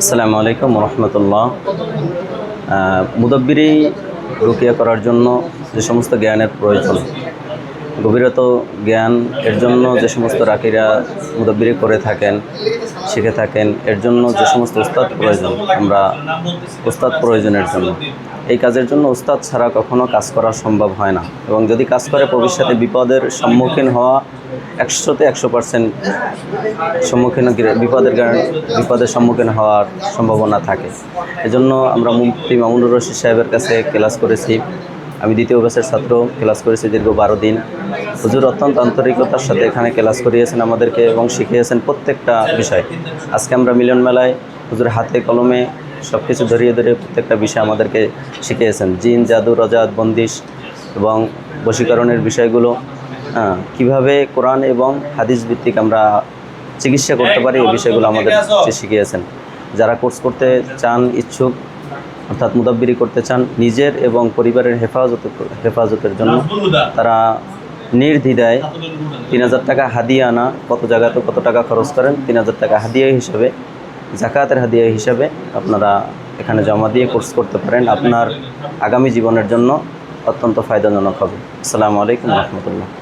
আসসালামু আলাইকুম রহমতুল্লাহ। মুদাব্বিরি রুকিয়া করার জন্য যে সমস্ত জ্ঞানের প্রয়োজন, গভীরত জ্ঞান এর জন্য যে সমস্ত রাকিরা মুদাব্বিরি করে থাকেন, শিখে থাকেন, এর জন্য যে সমস্ত উস্তাদ প্রয়োজন, আমরা উস্তাদ প্রয়োজনের জন্য এই কাজের জন্য উস্তাদ ছাড়া কখনো কাজ করা সম্ভব হয় না। এবং যদি কাজ করে ভবিষ্যতে বিপদের সম্মুখীন হওয়া 100% সম্মুখীন বিপদের সম্মুখীন হওয়ার সম্ভাবনা থাকে। এজন্য আমরা মুফতি মামুনুর রশিদ সাহেবের কাছে ক্লাস করেছি। আমি দ্বিতীয় ব্যাচের ছাত্র, ক্লাস করেছি দীর্ঘ 12 দিন। হুজুর অত্যন্ত আন্তরিকতার সাথে এখানে ক্লাস করিয়েছেন আমাদেরকে এবং শিখিয়েছেন প্রত্যেকটা বিষয়। আজকে আমরা মিলন মেলায় হুজুর হাতে কলমে সব কিছু ধরিয়ে প্রত্যেকটা বিষয় আমাদেরকে শিখিয়েছেন। জিন, জাদু, রজাত, বন্দিশ এবং বশীকরণের বিষয়গুলো, কিভাবে কোরআন এবং হাদিস ভিত্তিক আমরা চিকিৎসা করতে পারি, এই বিষয়গুলো আমাদের শিখিয়েছেন। যারা কোর্স করতে চান, ইচ্ছুক, অর্থাৎ মুদাব্বিরি করতে চান নিজের এবং পরিবারের হেফাজতের জন্য, তারা নির্দ্বিধায় 3000 টাকা হাদিয়া আনা, কত জায়গাতে কত টাকা খরচ করেন, 3000 টাকা হাদিয়া হিসাবে, জাকাতের হাদিয়া হিসাবে আপনারা এখানে জমা দিয়ে কোর্স করতে পারেন। আপনার আগামী জীবনের জন্য অত্যন্ত ফায়দাজনক হবে। আসসালামু আলাইকুম রহমতুল্লাহ।